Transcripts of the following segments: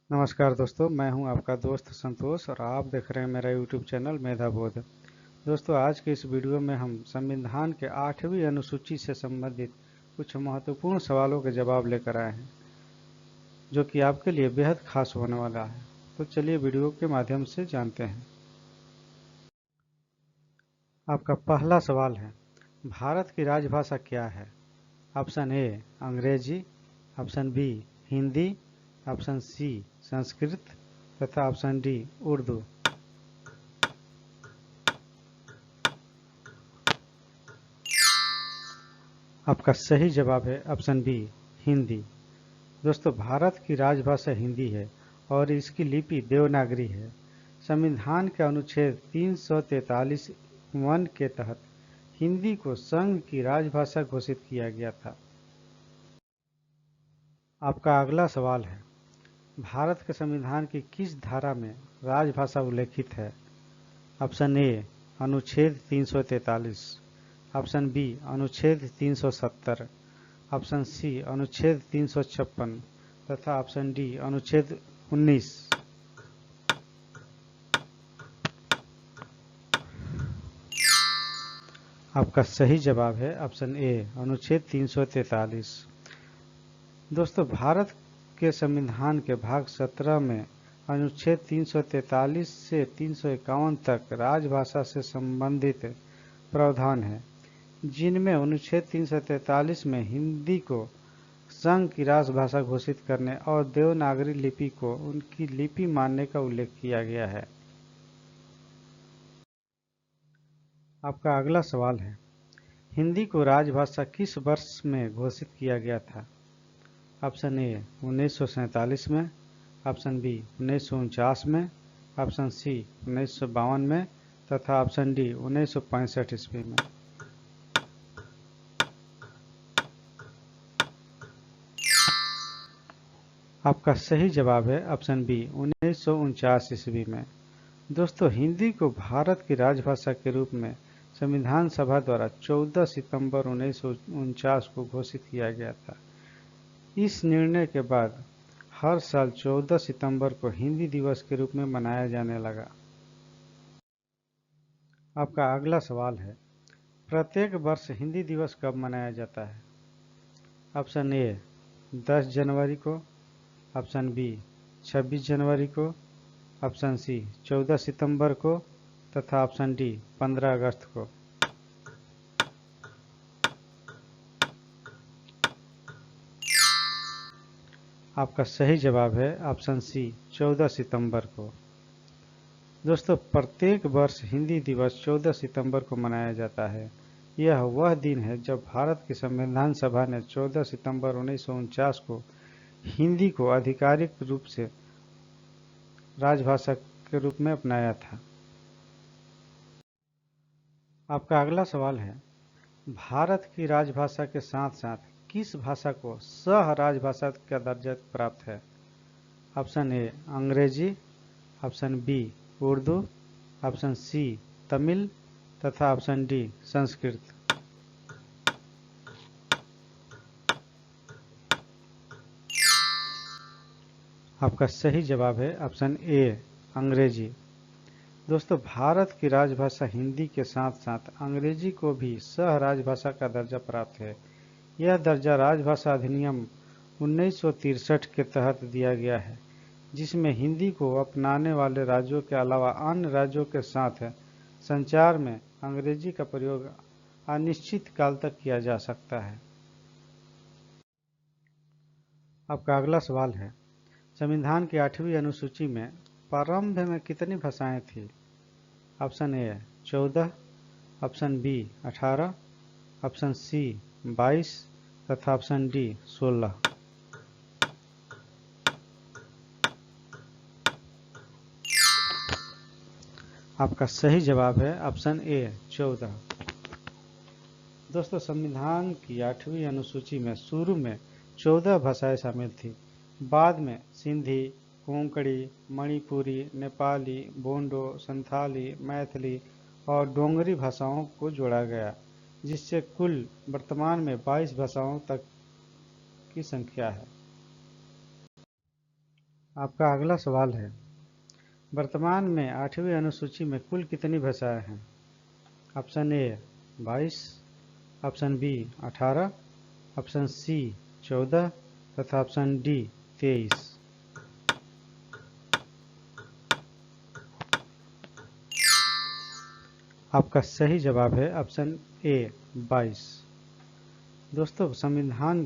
नमस्कार दोस्तों, मैं हूं आपका दोस्त संतोष और आप देख रहे हैं मेरा यूट्यूब चैनल मेधा बोध। दोस्तों, आज के इस वीडियो में हम संविधान के 8वीं अनुसूची से संबंधित कुछ महत्वपूर्ण सवालों के जवाब लेकर आए हैं, जो कि आपके लिए बेहद खास होने वाला है। तो चलिए वीडियो के माध्यम से जानते हैं। आपका पहला सवाल है, भारत की राजभाषा क्या है? Option A Angrezi, option B Hindi, option C Sanskrit तथा ऑप्शन डी उर्दू। आपका सही जवाब है ऑप्शन बी हिंदी। दोस्तों, भारत की राजभाषा हिंदी है और इसकी लिपि देवनागरी है। संविधान के अनुच्छेद 343(1) के तहत हिंदी को संघ की राजभाषा घोषित किया गया था। आपका अगला सवाल है, भारत के संविधान की किस धारा में राजभाषा उल्लेखित है? ऑप्शन ए अनुच्छेद 343, ऑप्शन बी अनुच्छेद 370, ऑप्शन सी अनुच्छेद 356 तथा ऑप्शन डी अनुच्छेद 19। आपका सही जवाब है ऑप्शन ए अनुच्छेद 343। दोस्तों, भारत के संविधान के भाग 17 में अनुच्छेद 343 से 351 तक राजभाषा से संबंधित प्रावधान है, जिनमें अनुच्छेद 343 में हिंदी को संघ की राजभाषा घोषित करने और देवनागरी लिपि को उनकी लिपि मानने का उल्लेख किया गया है। आपका अगला सवाल है, हिंदी को राजभाषा किस वर्ष में घोषित किया गया था? ऑप्शन ए 1947 में, ऑप्शन बी 1949 में, ऑप्शन सी 1952 में तथा ऑप्शन डी 1965 ईस्वी में। आपका सही जवाब है ऑप्शन बी 1949 ईस्वी में। दोस्तों, हिंदी को भारत की राजभाषा के रूप में संविधान सभा द्वारा 14 सितंबर 1949 को घोषित किया गया था। इस निर्णय के बाद हर साल 14 सितंबर को हिंदी दिवस के रूप में मनाया जाने लगा। आपका अगला सवाल है, प्रत्येक वर्ष हिंदी दिवस कब मनाया जाता है? ऑप्शन ए 10 जनवरी को, ऑप्शन बी 26 जनवरी को, ऑप्शन सी 14 सितंबर को तथा ऑप्शन डी 15 अगस्त को। आपका सही जवाब है ऑप्शन सी 14 सितंबर को। दोस्तों, प्रत्येक वर्ष हिंदी दिवस 14 सितंबर को मनाया जाता है। यह वह दिन है जब भारत की संविधान सभा ने 14 सितंबर 1949 को हिंदी को आधिकारिक रूप से राजभाषा के रूप में अपनाया था। आपका अगला सवाल है, भारत की राजभाषा के साथ साथ किस भाषा को सह राजभाषा का दर्जा प्राप्त है? Option A Angrezi, option B Urdu, option C Tamil तथा ऑप्शन डी संस्कृत। आपका सही जवाब है ऑप्शन ए अंग्रेजी। दोस्तों, भारत की राजभाषा हिंदी के साथ साथ अंग्रेजी को भी सह राजभाषा का दर्जा प्राप्त है। यह दर्जा राजभाषा अधिनियम 1963 के तहत दिया गया है, जिसमें हिंदी को अपनाने वाले राज्यों के अलावा अन्य राज्यों के साथ संचार में अंग्रेजी का प्रयोग अनिश्चित काल तक किया जा सकता है। आपका अगला सवाल है, संविधान की 8वीं अनुसूची में प्रारंभ में कितनी भाषाएं थी? Option A 14, option B 18, option C 22 तथा ऑप्शन डी 16। आपका सही जवाब है ऑप्शन ए 14। दोस्तों, संविधान की 8वीं अनुसूची में शुरू में 14 भाषाएं शामिल थी। बाद में सिंधी, कोंकणी, मणिपुरी, नेपाली, बोडो, संथाली, मैथिली और डोंगरी भाषाओं को जोड़ा गया, जिससे कुल वर्तमान में 22 भाषाओं तक की संख्या है। आपका अगला सवाल है, वर्तमान में 8वीं अनुसूची में कुल कितनी भाषाएं हैं? Option A 22, option B 18, option C 14 तथा ऑप्शन डी 23। आपका सही जवाब है ऑप्शन ए 22। दोस्तों, संविधान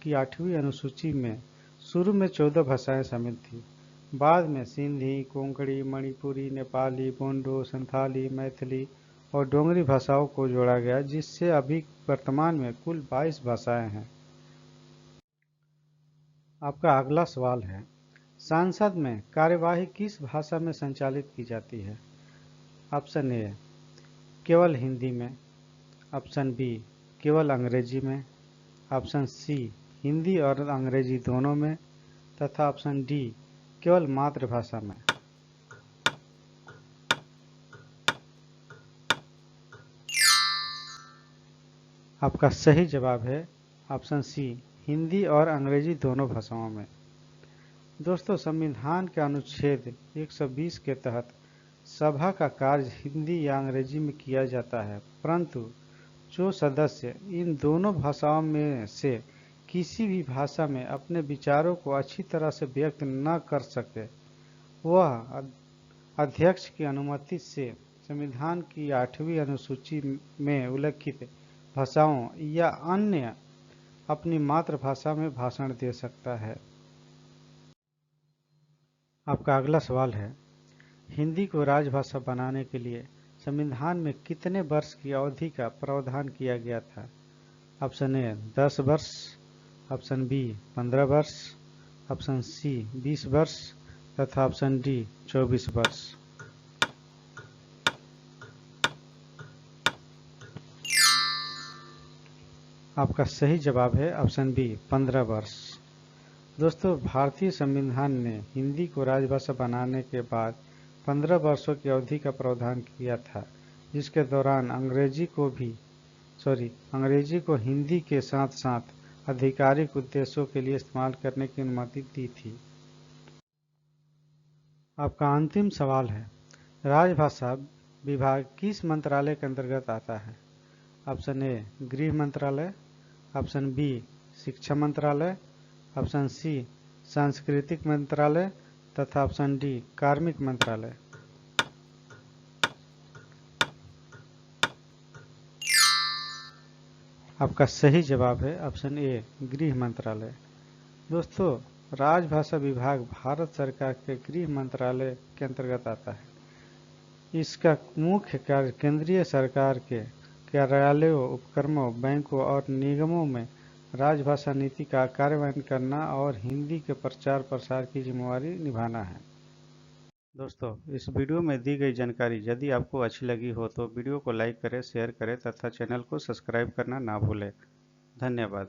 की 8वीं अनुसूची में शुरू में 14 भाषाएं शामिल थी। बाद में सिंधी, कोंकणी, मणिपुरी, नेपाली, बोडो, संथाली, मैथिली और डोगरी भाषाओं को जोड़ा गया, जिससे अभी वर्तमान में कुल 22 भाषाएं हैं। आपका अगला सवाल है, संसद में कार्यवाही किस भाषा में संचालित की जाती है? ऑप्शन ए केवल हिंदी में, ऑप्शन बी केवल अंग्रेजी में, ऑप्शन सी हिंदी और अंग्रेजी दोनों में तथा ऑप्शन डी केवल मातृभाषा में। आपका सही जवाब है ऑप्शन सी हिंदी और अंग्रेजी दोनों भाषाओं में। दोस्तों, संविधान के अनुच्छेद 120 के तहत सभा का कार्य हिंदी या अंग्रेजी में किया जाता है, परंतु जो सदस्य इन दोनों भाषाओं में से किसी भी भाषा में अपने विचारों को अच्छी तरह से व्यक्त न कर सके, वह अध्यक्ष की अनुमति से संविधान की 8वीं अनुसूची में उल्लिखित भाषाओं या अन्य अपनी मातृभाषा में भाषण दे सकता है। आपका अगला सवाल है, हिंदी को राजभाषा बनाने के लिए संविधान में कितने वर्ष की अवधि का प्रावधान किया गया था? ऑप्शन ए 10 वर्ष, ऑप्शन बी 15 वर्ष, ऑप्शन सी 20 वर्ष तथा ऑप्शन डी 24 वर्ष। आपका सही जवाब है ऑप्शन बी 15 वर्ष। दोस्तों, भारतीय संविधान ने हिंदी को राजभाषा बनाने के बाद 15 वर्षों की अवधि का प्रावधान किया था, जिसके दौरान अंग्रेजी को हिंदी के साथ साथ आधिकारिक उद्देश्यों के लिए इस्तेमाल करने की अनुमति दी थी। आपका अंतिम सवाल है, राजभाषा विभाग किस मंत्रालय के अंतर्गत आता है? ऑप्शन ए गृह मंत्रालय, ऑप्शन बी शिक्षा मंत्रालय, ऑप्शन सी सांस्कृतिक मंत्रालय तथा ऑप्शन डी कार्मिक मंत्रालय। आपका सही जवाब है ऑप्शन ए गृह मंत्रालय। दोस्तों, राजभाषा विभाग भारत सरकार के गृह मंत्रालय के अंतर्गत आता है। इसका मुख्य कार्य केंद्रीय सरकार के कार्यालयों, उपक्रमों, बैंकों और निगमों में राजभाषा नीति का कार्यान्वयन करना और हिंदी के प्रचार प्रसार की जिम्मेदारी निभाना है। दोस्तों, इस वीडियो में दी गई जानकारी यदि आपको अच्छी लगी हो तो वीडियो को लाइक करें, शेयर करें तथा चैनल को सब्सक्राइब करना ना भूलें। धन्यवाद।